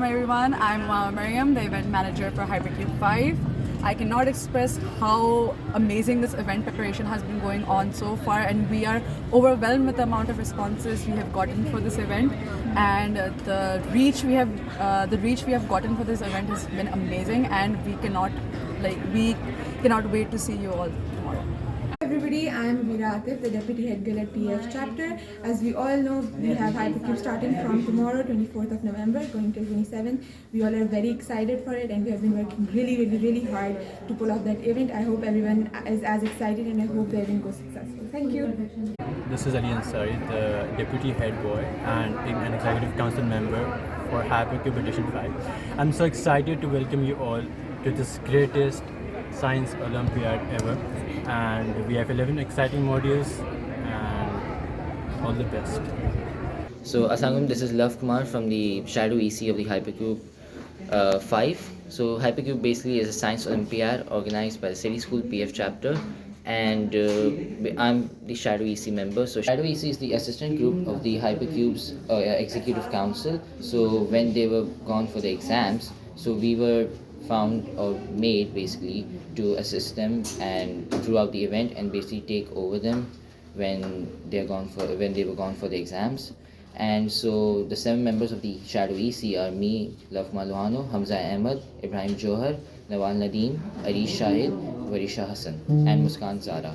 everyone, I'm Mariam, the event manager for Hypercube 5. I cannot express how amazing this event preparation has been going on so far, and we are overwhelmed with the amount of responses we have gotten for this event, and the reach we have gotten for this event has been amazing, and we cannot wait to see you all tomorrow. Everybody, I'm Veera Atif, the Deputy Head Girl at PF Chapter. As we all know, we have Hypercube starting from tomorrow, 24th of November, going till 27th. We all are very excited for it, and we have been working really hard to pull off that event. I hope everyone is as excited, and I hope the event goes successful. Thank you. This is Ali Ansari, the Deputy Head Boy and an Executive Council member for Hypercube Edition 5. I'm so excited to welcome you all to this greatest Science Olympiad ever, and we have 11 exciting modules and all the best. So Asangam, this is Love Kumar from the Shadow EC of the Hypercube 5. So Hypercube basically is a science Olympiad organized by the City School PF chapter, and I'm the Shadow EC member. So Shadow EC is the assistant group of the Hypercube's executive council. So when they were gone for the exams, so we were found or made basically to assist them and throughout the event and basically take over them when they were gone for the exams. And so the 7 members of the Shadow EC are me, Lafma Luhano, Hamza Ahmed, Ibrahim Johar, Nawal Nadeem, Arish Shahid, Varisha Hassan, and Muskan Zara.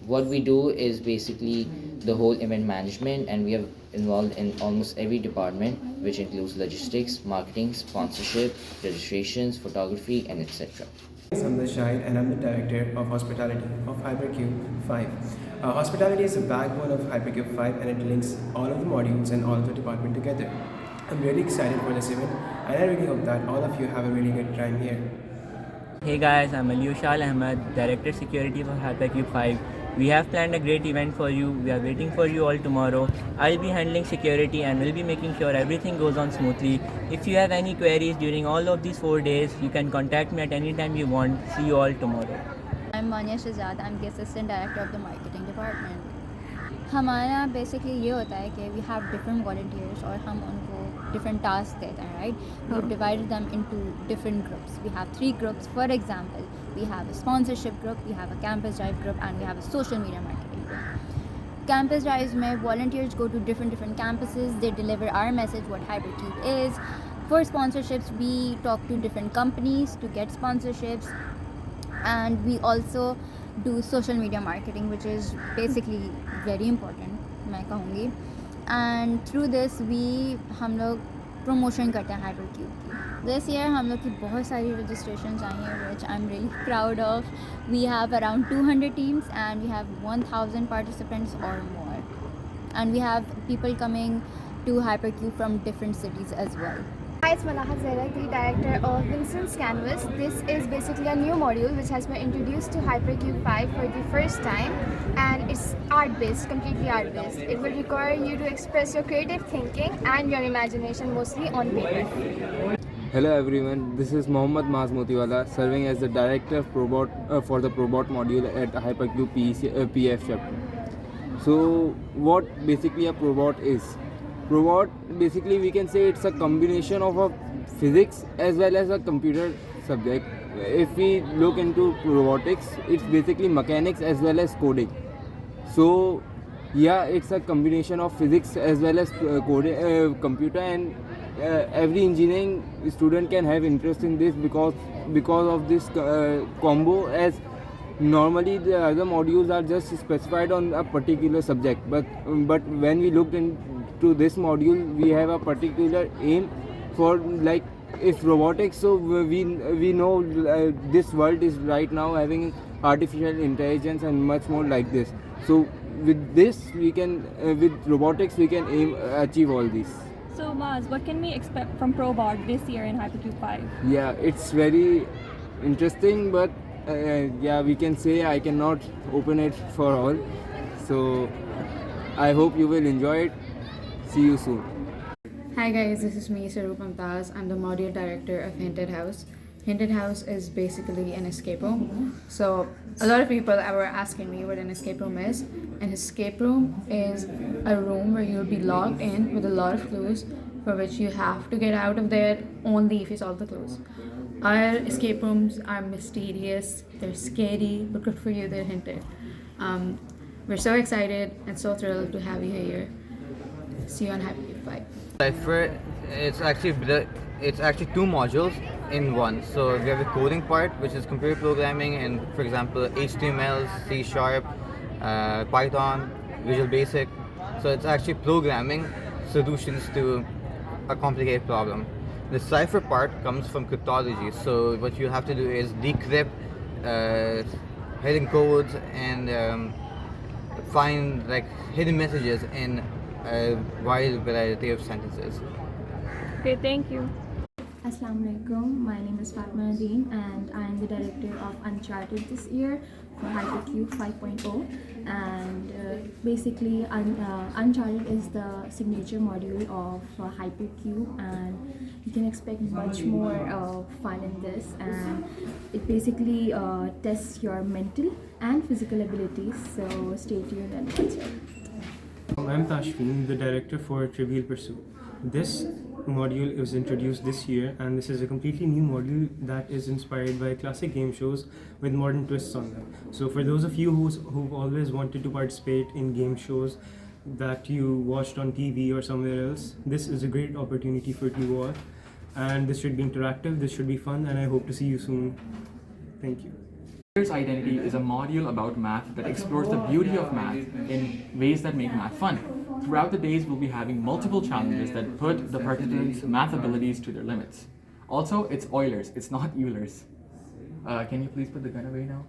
What we do is basically the whole event management, and we are involved in almost every department, which includes logistics, marketing, sponsorship, registrations, photography, and etc. I'm Hamza Shahid, and I'm the Director of Hospitality of Hypercube 5. Hospitality is the backbone of Hypercube 5, and it links all of the modules and all of the department together. I'm really excited for this event, and I really hope that all of you have a really good time here. Hey guys, I'm Aliushal Ahmed, Director Security for Hypercube 5. We have planned a great event for you. We are waiting for you all tomorrow. I'll be handling security and will be making sure everything goes on smoothly. If you have any queries during all of these 4 days, you can contact me at any time you want. See you all tomorrow. I'm Manya Shahzad. I'm the Assistant Director of the Marketing Department. हमारा basically ये होता है कि we have different volunteers और हम उनको different task देते हैं, right. We divided them into different groups. We have 3 groups. For example, we have a sponsorship group, we have a campus drive group, and we have a social media marketing group. Campus drives mein volunteers go to different campuses. They deliver our message, what Hypercube is. For sponsorships, we talk to different companies to get sponsorships, and we also do social media marketing, which is basically very important, मैं कहूँगी. And through this हम लोग promotion करते हैं Hypercube की. This year हम लोग की बहुत सारी registrations आई हैं, which I'm really proud of. We have around 200 teams and we have 1,000 participants or more. And we have people coming to Hypercube from different cities as well. Hi, it's Malahat Zairak, the director of Vincent's Canvas. This is basically a new module which has been introduced to Hypercube 5 for the first time, and it's art-based, completely art-based. It will require you to express your creative thinking and your imagination mostly on paper. Hello everyone, this is Mohammad Maaz Motiwala, serving as the Director of for the Probot module at Hypercube PF chapter. So what basically a Probot is? Probot, basically we can say it's a combination of a physics as well as a computer subject. If we look into robotics, it's basically mechanics as well as coding. So yeah, it's a combination of physics as well as computer, and every engineering student can have interest in this because of this combo, as normally the other modules are just specified on a particular subject, but when we looked into this module, we have a particular aim for, like, if robotics, so we know this world is right now having artificial intelligence and much more like this. So with this we can with robotics we can achieve all these. So Maz, what can we expect from Probot this year in Hypercube 5? Yeah, it's very interesting, but yeah, we can say I cannot open it for all. So I hope you will enjoy it. See you soon. Hi guys, this is me, Sarup Mumtaz. I'm the module director of Hinted House. Hinted House is basically an escape room. So a lot of people were asking me what an escape room is. An escape room is a room where you'll be locked in with a lot of clues for which you have to get out of there only if you solve the clues. Our escape rooms are mysterious, they're scary, but good for you, they're hinted. We're so excited and so thrilled to have you here. See you on HyperCube 5. Cypher, it's actually two modules in one. So we have the coding part, which is computer programming, and for example HTML, C#, Python, Visual Basic. So it's actually programming solutions to a complicated problem. The cipher part comes from cryptology. So what you have to do is decrypt hidden codes and find like hidden messages in a wide variety of sentences. Okay, thank you. Assalamu alaikum. My name is Fatma Nadeen and I am the director of Uncharted this year for HyperCube 5.0. And basically, Uncharted is the signature module of HyperCube, and you can expect much more fun in this. And it basically tests your mental and physical abilities. So stay tuned and watch it. I'm Tashfeen, the director for Trivial Pursuit. This module was introduced this year, and this is a completely new module that is inspired by classic game shows with modern twists on them. So for those of you who've always wanted to participate in game shows that you watched on TV or somewhere else, this is a great opportunity for you all. And this should be interactive, this should be fun, and I hope to see you soon. Thank you. Player's Identity is a module about math that explores the beauty of math in ways that make math fun. Throughout the days, we'll be having multiple challenges that put the participants' math abilities to their limits. Also, it's Eulers, it's not Eulers. Can you please put the gun away now?